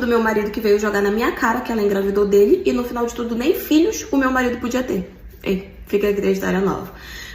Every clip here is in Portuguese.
do meu marido que veio jogar na minha cara que ela engravidou dele e no final de tudo nem filhos o meu marido podia ter. Ei, fica aqui a história nova.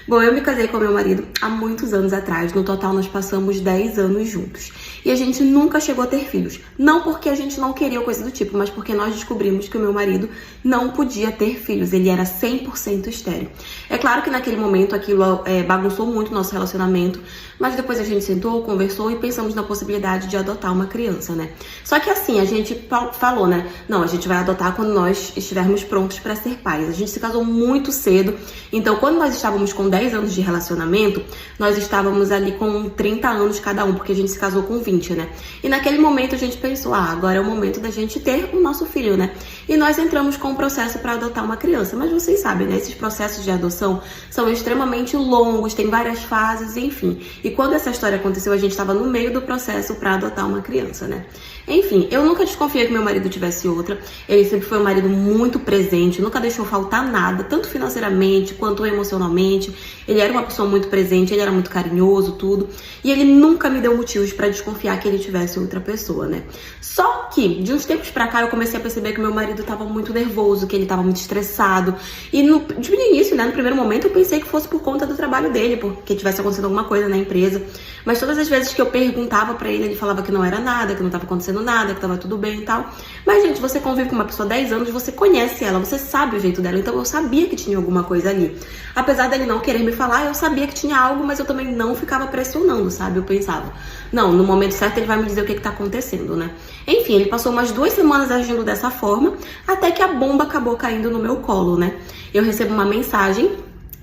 Bom, eu me casei com meu marido há muitos anos atrás. No total, nós passamos 10 anos juntos. E a gente nunca chegou a ter filhos. Não porque a gente não queria coisa do tipo, mas porque nós descobrimos que o meu marido não podia ter filhos. Ele era 100% estéril. É claro que naquele momento aquilo bagunçou muito o nosso relacionamento, mas depois a gente sentou, conversou e pensamos na possibilidade de adotar uma criança, né? Só que assim, a gente falou, né? Não, a gente vai adotar quando nós estivermos prontos para ser pais. A gente se casou muito cedo, então quando nós estávamos com 10 anos de relacionamento, nós estávamos ali com 30 anos cada um, porque a gente se casou com 20, né? E naquele momento a gente pensou, agora é o momento da gente ter o nosso filho, né? E nós entramos com o processo para adotar uma criança. Mas vocês sabem, né? Esses processos de adoção são extremamente longos, tem várias fases, enfim. E quando essa história aconteceu, a gente estava no meio do processo para adotar uma criança, né? Enfim, eu nunca desconfiei que meu marido tivesse outra. Ele sempre foi um marido muito presente, nunca deixou faltar nada, tanto financeiramente quanto emocionalmente. Ele era uma pessoa muito presente, ele era muito carinhoso, tudo. E ele nunca me deu motivos pra desconfiar que ele tivesse outra pessoa, né? Só que, de uns tempos pra cá, eu comecei a perceber que meu marido tava muito nervoso, que ele tava muito estressado. E no início, né, no primeiro momento, eu pensei que fosse por conta do trabalho dele, porque tivesse acontecido alguma coisa na empresa. Mas todas as vezes que eu perguntava pra ele, ele falava que não era nada, que não tava acontecendo nada, que tava tudo bem e tal. Mas, gente, você convive com uma pessoa há 10 anos, você conhece ela, você sabe o jeito dela. Então eu sabia que tinha alguma coisa ali. Apesar dele não querer me falar, eu sabia que tinha algo, mas eu também não ficava pressionando, sabe? Eu pensava, não, no momento certo ele vai me dizer o que tá acontecendo, né? Enfim, ele passou umas 2 semanas agindo dessa forma, até que a bomba acabou caindo no meu colo, né? Eu recebo uma mensagem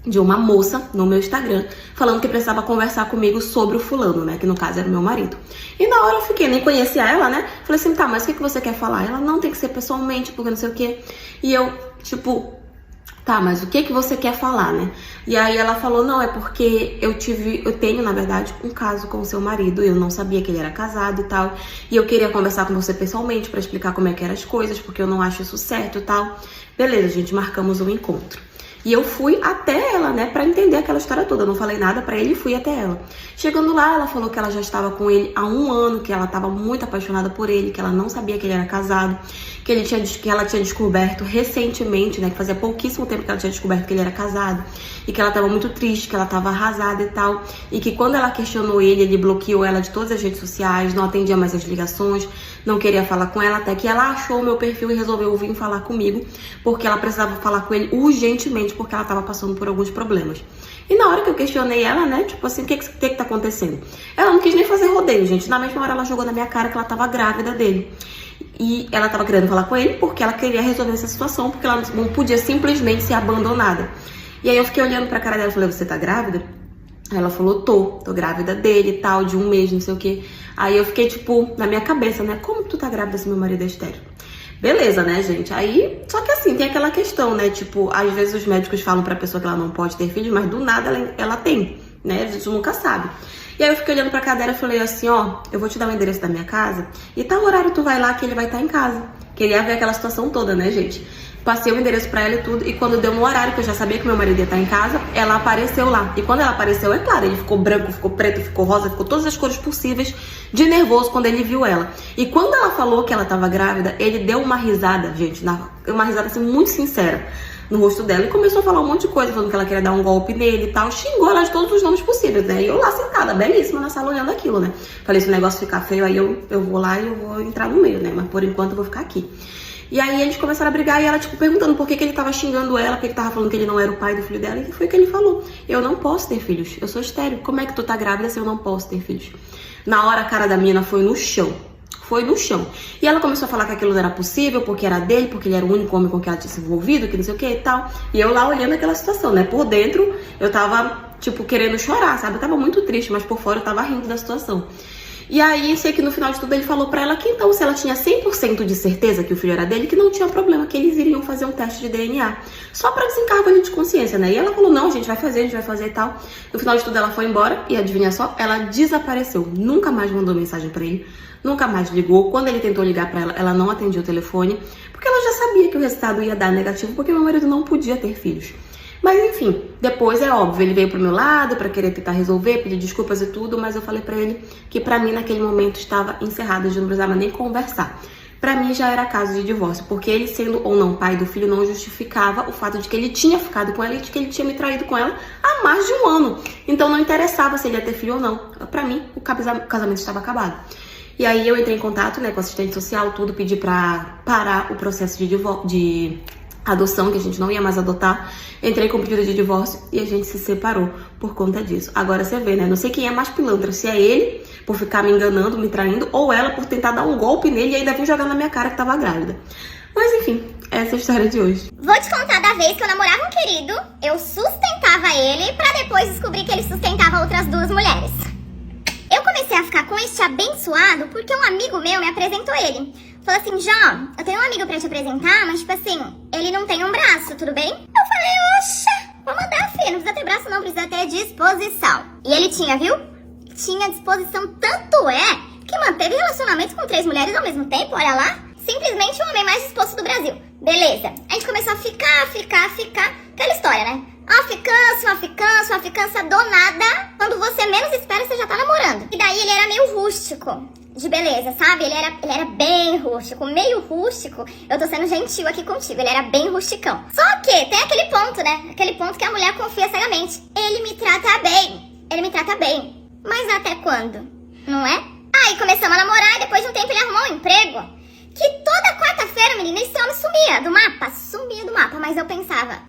de uma moça no meu Instagram, falando que precisava conversar comigo sobre o fulano, né? Que no caso era o meu marido. E na hora eu fiquei, nem conhecia ela, né? Falei assim, tá, mas o que você quer falar? Ela, não, tem que ser pessoalmente, porque não sei o quê. E eu, tipo, tá, mas o que você quer falar, né? E aí ela falou, não, é porque eu tenho, na verdade, um caso com o seu marido, eu não sabia que ele era casado e tal, e eu queria conversar com você pessoalmente pra explicar como é que eram as coisas, porque eu não acho isso certo e tal. Beleza, gente, marcamos um encontro. E eu fui até ela, né, pra entender aquela história toda. Eu não falei nada pra ele e fui até ela. Chegando lá, ela falou que ela já estava com ele há 1 ano, que ela estava muito apaixonada por ele, que ela não sabia que ele era casado, que ela tinha descoberto recentemente, né, que fazia pouquíssimo tempo que ela tinha descoberto que ele era casado, e que ela estava muito triste, que ela estava arrasada e tal, e que quando ela questionou ele, ele bloqueou ela de todas as redes sociais, não atendia mais as ligações, não queria falar com ela, até que ela achou o meu perfil e resolveu vir falar comigo, porque ela precisava falar com ele urgentemente, porque ela estava passando por alguns problemas. E na hora que eu questionei ela, né, tipo assim, o que tá acontecendo? Ela não quis nem fazer rodeio, gente. Na mesma hora ela jogou na minha cara que ela tava grávida dele. E ela tava querendo falar com ele porque ela queria resolver essa situação, porque ela não podia simplesmente ser abandonada. E aí eu fiquei olhando pra cara dela e falei, você tá grávida? Aí ela falou, tô grávida dele e tal, de 1 mês, não sei o quê. Aí eu fiquei, tipo, na minha cabeça, né, como que tu tá grávida se meu marido é estéril? Beleza, né, gente? Aí, só que assim, tem aquela questão, né? Tipo, às vezes os médicos falam pra pessoa que ela não pode ter filhos, mas do nada ela tem, né? A gente nunca sabe. E aí eu fiquei olhando pra cara dela e falei assim, ó, eu vou te dar o endereço da minha casa e tal horário tu vai lá que ele vai estar em casa. Queria ver aquela situação toda, né, gente? Passei o endereço pra ela e tudo, e quando deu no horário, que eu já sabia que meu marido ia estar em casa, ela apareceu lá. E quando ela apareceu, é claro, ele ficou branco, ficou preto, ficou rosa, ficou todas as cores possíveis de nervoso quando ele viu ela. E quando ela falou que ela tava grávida, ele deu uma risada, gente, uma risada assim muito sincera no rosto dela e começou a falar um monte de coisa, falando que ela queria dar um golpe nele e tal, xingou ela de todos os nomes possíveis, né? E eu lá sentada, belíssima na sala olhando aquilo, né? Falei, se o negócio ficar feio, aí eu vou lá e eu vou entrar no meio, né? Mas por enquanto eu vou ficar aqui. E aí eles começaram a brigar e ela, tipo, perguntando por que ele tava xingando ela, porque ele tava falando que ele não era o pai do filho dela. E foi o que ele falou. Eu não posso ter filhos, eu sou estéril. Como é que tu tá grávida se eu não posso ter filhos? Na hora a cara da menina foi no chão. Foi no chão. E ela começou a falar que aquilo não era possível, porque era dele, porque ele era o único homem com quem ela tinha se envolvido, que não sei o que e tal. E eu lá olhando aquela situação, né? Por dentro, eu tava, tipo, querendo chorar, sabe? Eu tava muito triste, mas por fora eu tava rindo da situação. E aí, sei que no final de tudo ele falou pra ela que então, se ela tinha 100% de certeza que o filho era dele, que não tinha problema, que eles iriam fazer um teste de DNA. Só pra desencargo ali de consciência, né? E ela falou, não, a gente vai fazer e tal. No final de tudo ela foi embora e adivinha só, ela desapareceu. Nunca mais mandou mensagem pra ele, nunca mais ligou. Quando ele tentou ligar pra ela, ela não atendia o telefone, porque ela já sabia que o resultado ia dar negativo, porque meu marido não podia ter filhos. Mas enfim, depois é óbvio, ele veio pro meu lado pra querer tentar resolver, pedir desculpas e tudo, mas eu falei pra ele que pra mim naquele momento estava encerrado, a gente não precisava nem conversar. pra mim já era caso de divórcio, porque ele sendo ou não pai do filho não justificava o fato de que ele tinha ficado com ela e de que ele tinha me traído com ela há mais de um ano. Então não interessava se ele ia ter filho ou não. Pra mim, o casamento estava acabado. E aí eu entrei em contato, né, com a assistente social, tudo, pedi pra parar o processo de adoção, que a gente não ia mais adotar. Entrei com pedido de divórcio e a gente se separou por conta disso. Agora você vê, né? Não sei quem é mais pilantra, se é ele por ficar me enganando, me traindo, ou ela por tentar dar um golpe nele e ainda vir jogar na minha cara que tava grávida. Mas enfim, essa é a história de hoje. Vou te contar da vez que eu namorava um querido, eu sustentava ele pra depois descobrir que ele sustentava outras duas mulheres. Eu comecei a ficar com este abençoado porque um amigo meu me apresentou ele. Falou assim, Jó, eu tenho um amigo pra te apresentar, mas tipo assim, ele não tem um braço, tudo bem? Eu falei, oxa, vou mandar, filho, não precisa ter braço não, precisa ter disposição. E ele tinha, viu? Tinha disposição, tanto é que manteve relacionamentos com 3 mulheres ao mesmo tempo, olha lá. Simplesmente o homem mais disposto do Brasil. Beleza, a gente começou a ficar. Aquela história, né? Uma ficância do nada. Quando você menos espera, você já tá namorando. E daí ele era meio rústico. De beleza, sabe? Ele era bem rústico, meio rústico. Eu tô sendo gentil aqui contigo, ele era bem rusticão. Só que tem aquele ponto, né? Aquele ponto que a mulher confia cegamente. Ele me trata bem. Mas até quando? Não é? Aí começamos a namorar e depois de um tempo ele arrumou um emprego. Que toda quarta-feira, menina, esse homem sumia do mapa. Mas eu pensava,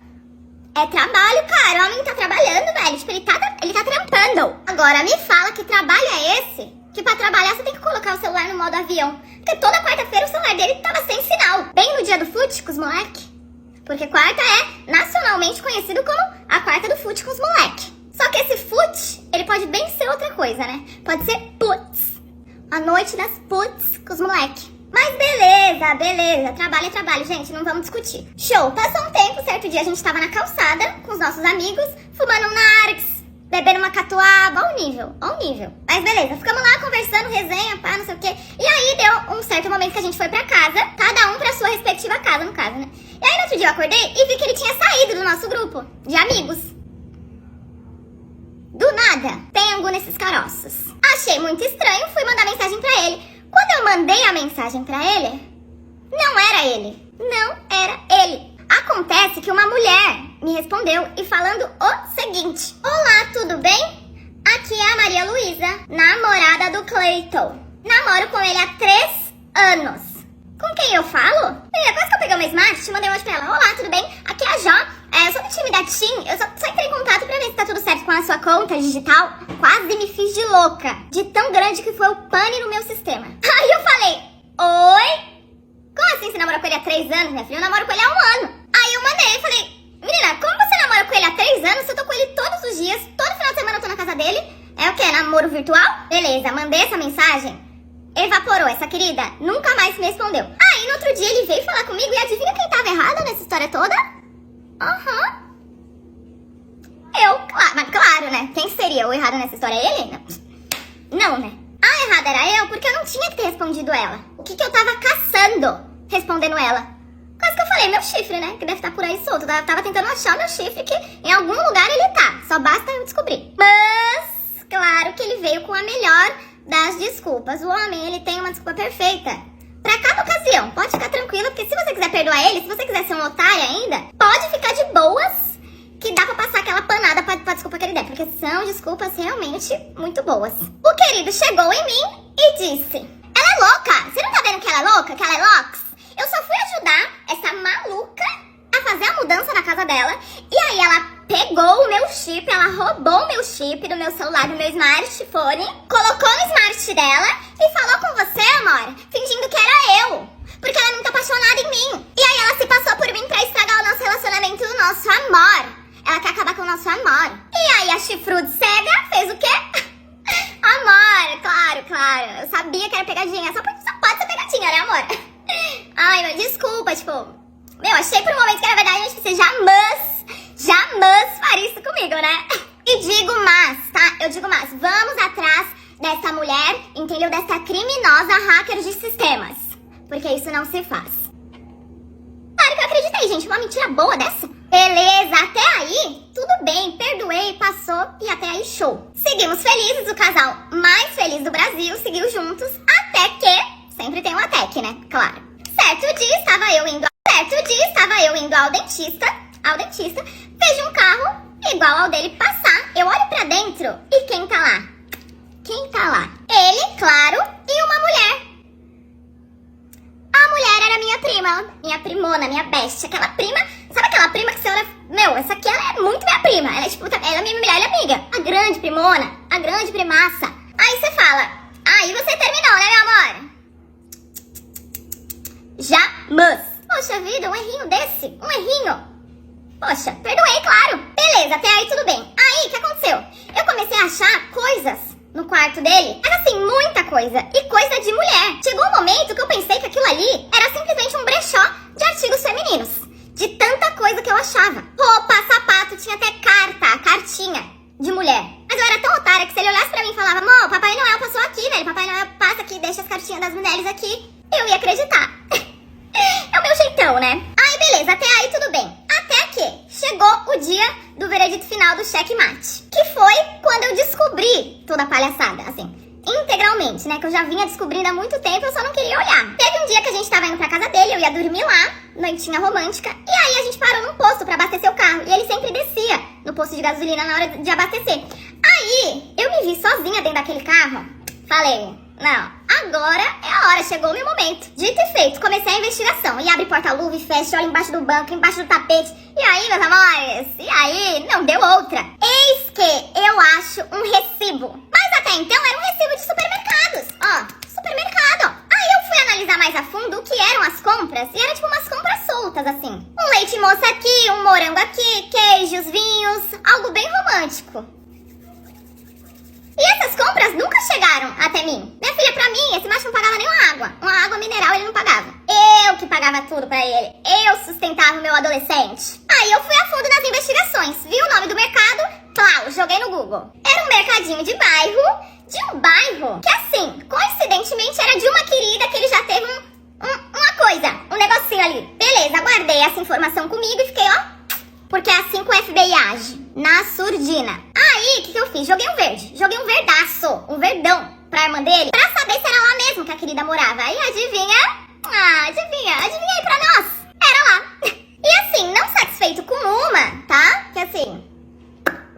é trabalho, cara, o homem tá trabalhando, velho. Tipo, ele tá trampando. Agora me fala que trabalho é esse? Que pra trabalhar você tem que colocar o celular no modo avião. Porque toda quarta-feira o celular dele tava sem sinal. Bem no dia do fute com os moleque. Porque quarta é nacionalmente conhecido como a quarta do fute com os moleque. Só que esse fute, ele pode bem ser outra coisa, né? Pode ser putz. A noite das putz com os moleque. Mas beleza. Trabalho é trabalho, gente, não vamos discutir. Show, passou um tempo, certo dia a gente tava na calçada com os nossos amigos, fumando um nargues, bebendo uma catuaba, ao nível. Mas beleza, ficamos lá conversando, resenha, pá, não sei o quê. E aí deu um certo momento que a gente foi pra casa, cada um pra sua respectiva casa, no caso, né? E aí no outro dia eu acordei e vi que ele tinha saído do nosso grupo de amigos. Do nada, tem angu nesses caroços. Achei muito estranho, fui mandar mensagem pra ele. Quando eu mandei a mensagem pra ele, não era ele. Acontece que uma mulher me respondeu e falando o seguinte: olá, tudo bem? Aqui é a Maria Luísa, namorada do Cleiton. Namoro com ele há 3 anos. Com quem eu falo? Depois que eu peguei uma Smart, mandei um hoje pra ela. Olá, tudo bem? Aqui é a Jó. Eu sou do time da TIM. Eu só entrei em contato pra ver se tá tudo certo com a sua conta digital. Quase me fiz de louca. De tão grande que foi o pane no meu sistema. Aí eu falei, oi? Como assim você namora com ele há 3 anos, minha filha? Eu namoro com ele há 1 ano. Aí eu mandei e falei, menina, como você namora com ele há 3 anos? Se eu tô com ele todos os dias, todo final de semana eu tô na casa dele. É o quê? Namoro virtual? Beleza, mandei essa mensagem. Evaporou, essa querida nunca mais me respondeu. Aí no outro dia ele veio falar comigo e adivinha quem tava errado nessa história toda? Mas claro, né? Quem seria o errado nessa história? Ele? Não, né? A errada era eu, porque eu não tinha que ter respondido ela. O que eu tava caçando respondendo ela? Quase que eu falei, meu chifre, né? Que deve estar por aí solto. Eu tava tentando achar o meu chifre, que em algum lugar ele tá. Só basta eu descobrir. Mas, claro que ele veio com a melhor das desculpas. O homem, ele tem uma desculpa perfeita pra cada ocasião. Pode ficar tranquila, porque se você quiser perdoar ele, se você quiser ser um otário ainda, pode ficar de boas, que dá pra passar aquela panada pra desculpa que ele der, porque são desculpas realmente muito boas. O querido chegou em mim e disse, ela é louca, você não tá vendo que ela é louca, que ela é lox? Eu só fui ajudar essa maluca a fazer a mudança na casa dela, e aí ela pegou o meu chip, ela roubou o meu chip do meu celular, do meu smartphone, colocou no smart dela e falou com você, amor, fingindo que era eu, porque ela é muito apaixonada em mim. E aí ela se passou por mim pra estragar o nosso relacionamento, o nosso amor. Ela quer acabar com o nosso amor. E aí a chifrude cega fez o quê? Amor, claro. Eu sabia que era pegadinha. Só pode ser pegadinha, né, amor? Ai, meu, desculpa, tipo... Meu, achei por um momento que era verdade, mas você jamais faria isso comigo, né? E digo mas, tá? Eu digo mas. Vamos atrás dessa mulher, entendeu? Dessa criminosa hacker de sistemas. Porque isso não se faz. Claro que eu acreditei, gente. Uma mentira boa dessa. Beleza, até aí, tudo bem, perdoei, passou e até aí show. Seguimos felizes, o casal mais feliz do Brasil, seguiu juntos, até que Sempre tem um até que, né? Claro. Certo dia estava eu indo ao dentista, vejo um carro igual ao dele passar. Eu olho pra dentro e quem tá lá? Ele, claro, e uma mulher. A mulher era minha prima, minha primona, minha best. Aquela prima, sabe aquela prima que você olha... Meu, essa aqui ela é muito minha prima. Ela é tipo, ela é minha melhor amiga. A grande primona, a grande primaça. Aí você fala, aí você terminou, né, meu amor? Já, mas... Poxa vida, um errinho desse, um errinho. Poxa, perdoei, claro. Beleza, até aí tudo bem. Aí, o que aconteceu? Eu comecei a achar coisas no quarto dele. Mas assim, muita coisa. E coisa de mulher. Chegou um momento que eu pensei que aquilo ali era simplesmente um brechó de artigos femininos. De tanta coisa que eu achava. Roupa, sapato, tinha até cartinha de mulher. Mas eu era tão otária que se ele olhasse pra mim e falava, amor, Papai Noel passou aqui, velho. Papai Noel passa aqui, deixa as cartinhas das mulheres aqui. Eu ia acreditar. É o meu jeitão, né? Aí, beleza, até aí tudo bem. Até que chegou o dia do veredito final do checkmate. Que foi quando eu descobri toda a palhaçada, assim, integralmente, né? Que eu já vinha descobrindo há muito tempo, eu só não queria olhar. Teve um dia que a gente tava indo pra casa dele, eu ia dormir lá, noitinha romântica, e aí a gente parou num posto pra abastecer o carro. E ele sempre descia no posto de gasolina na hora de abastecer. Aí, eu me vi sozinha dentro daquele carro. Falei, não, agora é a hora, chegou o meu momento. Dito e feito, comecei a investigação. E abre porta-luva e fecha, olha embaixo do banco, embaixo do tapete. E aí, meus amores? E aí, não deu outra. Eis que eu acho um recibo. Mas até então era um recibo de supermercados. Ó, supermercado. Aí eu fui analisar mais a fundo o que eram as compras. E era tipo umas compras soltas, assim. Um leite moça aqui, um morango aqui, queijos, vinhos. Algo bem romântico. E essas compras nunca chegaram até mim. Minha filha, pra mim, esse macho não pagava nem uma água. Uma água mineral ele não pagava. Eu que pagava tudo pra ele. Eu sustentava o meu adolescente. Aí eu fui a fundo nas investigações. Vi o nome do mercado, plau, joguei no Google. Era um mercadinho de um bairro que, assim, coincidentemente era de uma querida que ele já teve uma coisa, um negocinho ali. Beleza, guardei essa informação comigo e fiquei, ó... Porque é assim que o FBI age, na surdina. Aí, o que eu fiz? Joguei um verde, joguei um verdaço, um verdão pra irmã dele, pra saber se era lá mesmo que a querida morava. Aí, adivinha? Adivinha aí pra nós. Era lá. E assim, não satisfeito com uma, tá? Que assim,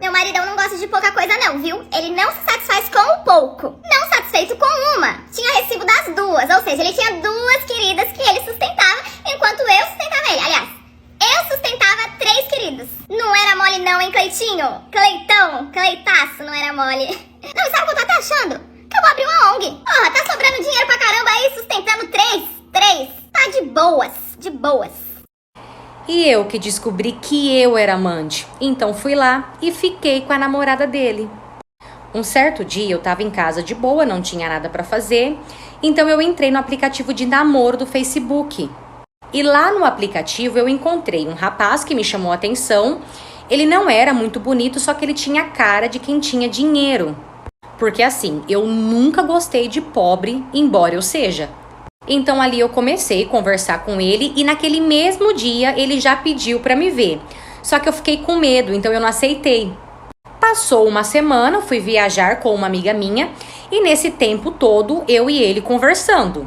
meu maridão não gosta de pouca coisa não, viu? Ele não se satisfaz com o pouco. Não satisfeito com uma, tinha recibo das duas. Ou seja, ele tinha duas queridas que ele sustentava, enquanto eu sustentava ele. Aliás, eu sustentava 3 queridos. Não era mole não, hein, Cleitinho? Cleitaço, não era mole. Não, sabe o que eu tô até achando? Que eu vou abrir uma ONG. Porra, tá sobrando dinheiro pra caramba aí, sustentando 3. Tá de boas. E eu que descobri que eu era amante. Então fui lá e fiquei com a namorada dele. Um certo dia eu tava em casa de boa, não tinha nada pra fazer. Então eu entrei no aplicativo de namoro do Facebook. E lá no aplicativo eu encontrei um rapaz que me chamou a atenção. Ele não era muito bonito, só que ele tinha a cara de quem tinha dinheiro. Porque assim, eu nunca gostei de pobre, embora eu seja. Então ali eu comecei a conversar com ele e naquele mesmo dia ele já pediu pra me ver. Só que eu fiquei com medo, então eu não aceitei. Passou uma semana, fui viajar com uma amiga minha e nesse tempo todo eu e ele conversando.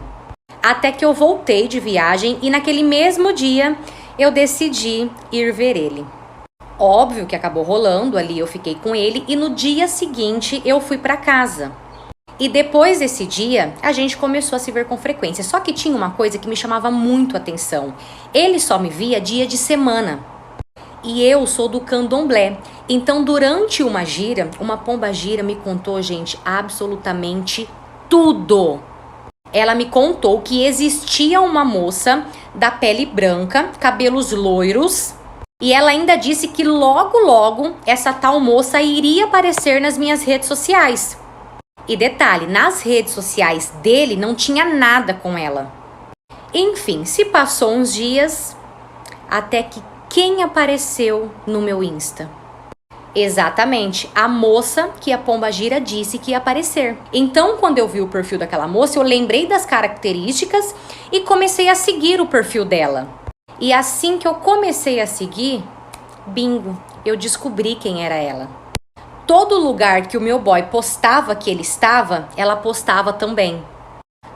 Até que eu voltei de viagem e naquele mesmo dia eu decidi ir ver ele. Óbvio que acabou rolando, ali eu fiquei com ele e no dia seguinte eu fui pra casa. E depois desse dia a gente começou a se ver com frequência. Só que tinha uma coisa que me chamava muito a atenção. Ele só me via dia de semana. E eu sou do candomblé. Então durante uma gira, uma pombagira me contou, gente, absolutamente tudo. Ela me contou que existia uma moça da pele branca, cabelos loiros, e ela ainda disse que logo essa tal moça iria aparecer nas minhas redes sociais. E detalhe, nas redes sociais dele não tinha nada com ela. Enfim, se passou uns dias, até que quem apareceu no meu Insta? Exatamente, a moça que a pombagira disse que ia aparecer. Então, quando eu vi o perfil daquela moça, eu lembrei das características e comecei a seguir o perfil dela. E assim que eu comecei a seguir, bingo, eu descobri quem era ela. Todo lugar que o meu boy postava que ele estava, ela postava também.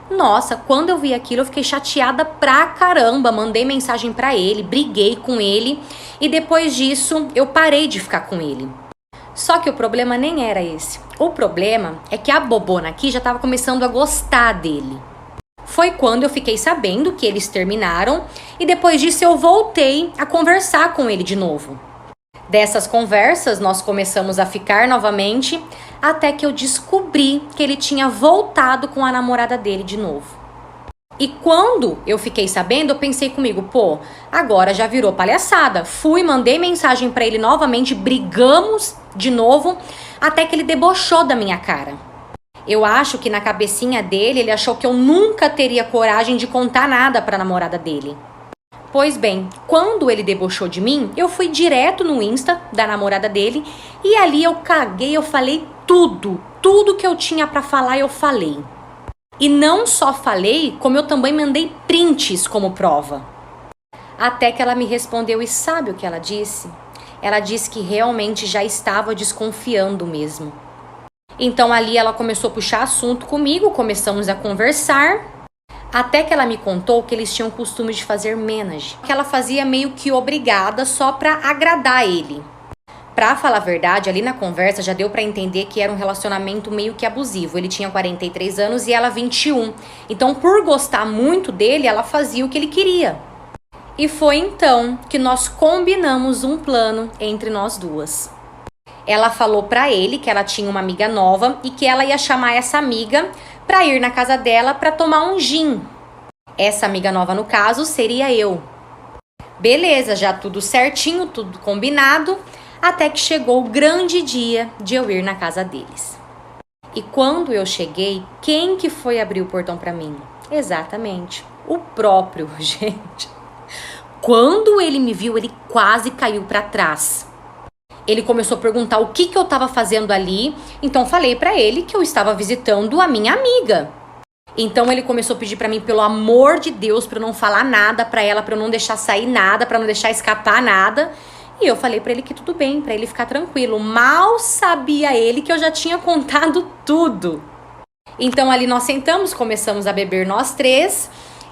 Nossa, quando eu vi aquilo eu fiquei chateada pra caramba, mandei mensagem pra ele, briguei com ele e depois disso eu parei de ficar com ele. Só que o problema nem era esse. O problema é que a bobona aqui já tava começando a gostar dele. Foi quando eu fiquei sabendo que eles terminaram e depois disso eu voltei a conversar com ele de novo. Dessas conversas nós começamos a ficar novamente até que eu descobri que ele tinha voltado com a namorada dele de novo. E quando eu fiquei sabendo, eu pensei comigo, pô, agora já virou palhaçada. Fui, mandei mensagem pra ele novamente, brigamos de novo, até que ele debochou da minha cara. Eu acho que na cabecinha dele, ele achou que eu nunca teria coragem de contar nada pra namorada dele. Pois bem, quando ele debochou de mim, eu fui direto no Insta da namorada dele e ali eu caguei, eu falei tudo que eu tinha pra falar eu falei. E não só falei, como eu também mandei prints como prova. Até que ela me respondeu e sabe o que ela disse? Ela disse que realmente já estava desconfiando mesmo. Então ali ela começou a puxar assunto comigo, começamos a conversar, até que ela me contou que eles tinham o costume de fazer menage, que ela fazia meio que obrigada só pra agradar ele. Pra falar a verdade, ali na conversa já deu pra entender que era um relacionamento meio que abusivo. Ele tinha 43 anos e ela 21. Então, por gostar muito dele, ela fazia o que ele queria. E foi então que nós combinamos um plano entre nós duas. Ela falou pra ele que ela tinha uma amiga nova e que ela ia chamar essa amiga pra ir na casa dela pra tomar um gin. Essa amiga nova, no caso, seria eu. Beleza, já tudo certinho, tudo combinado. Até que chegou o grande dia de eu ir na casa deles. E quando eu cheguei, quem que foi abrir o portão pra mim? Exatamente, o próprio, gente. Quando ele me viu, ele quase caiu pra trás. Ele começou a perguntar o que eu tava fazendo ali, então falei pra ele que eu estava visitando a minha amiga. Então ele começou a pedir pra mim, pelo amor de Deus, pra eu não falar nada pra ela, pra eu não deixar sair nada, pra não deixar escapar nada. E eu falei pra ele que tudo bem, pra ele ficar tranquilo. Mal sabia ele que eu já tinha contado tudo. Então ali nós sentamos, começamos a beber nós três.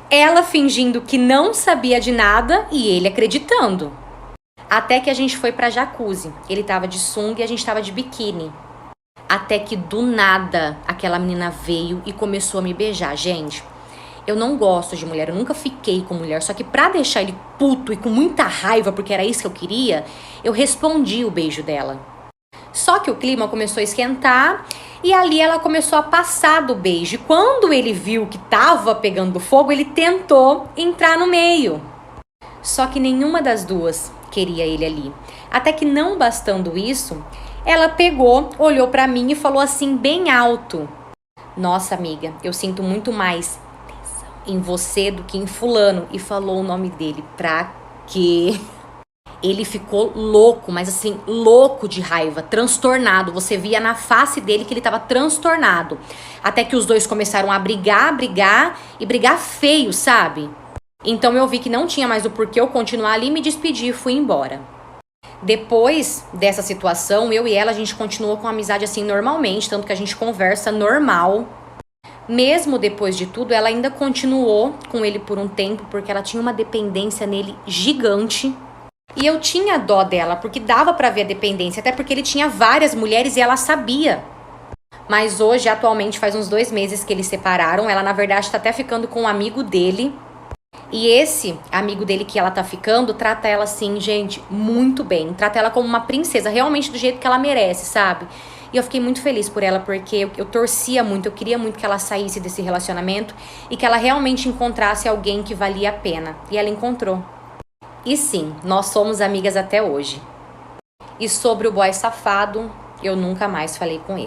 Ela fingindo que não sabia de nada e ele acreditando. Até que a gente foi pra jacuzzi. Ele tava de sunga e a gente tava de biquíni. Até que do nada aquela menina veio e começou a me beijar. Gente, eu não gosto de mulher, eu nunca fiquei com mulher. Só que pra deixar ele puto e com muita raiva, porque era isso que eu queria, eu respondi o beijo dela. Só que o clima começou a esquentar e ali ela começou a passar do beijo. E quando ele viu que tava pegando fogo, ele tentou entrar no meio. Só que nenhuma das duas queria ele ali. Até que não bastando isso, ela pegou, olhou pra mim e falou assim bem alto: nossa amiga, eu sinto muito mais em você do que em fulano. E falou o nome dele. Pra quê? Ele ficou louco, mas assim, louco de raiva, transtornado. Você via na face dele que ele tava transtornado. Até que os dois começaram a brigar e brigar feio, sabe? Então eu vi que não tinha mais o porquê eu continuar ali, me despedi e fui embora. Depois dessa situação, eu e ela, a gente continuou com a amizade assim normalmente, tanto que a gente conversa normal. Mesmo depois de tudo, ela ainda continuou com ele por um tempo, porque ela tinha uma dependência nele gigante. E eu tinha dó dela, porque dava pra ver a dependência, até porque ele tinha várias mulheres e ela sabia. Mas hoje, atualmente, faz uns 2 meses que eles separaram. Ela, na verdade, tá até ficando com um amigo dele. E esse amigo dele que ela tá ficando, trata ela assim, gente, muito bem. Trata ela como uma princesa, realmente do jeito que ela merece, sabe? E eu fiquei muito feliz por ela, porque eu torcia muito, eu queria muito que ela saísse desse relacionamento e que ela realmente encontrasse alguém que valia a pena. E ela encontrou. E sim, nós somos amigas até hoje. E sobre o boy safado, eu nunca mais falei com ele.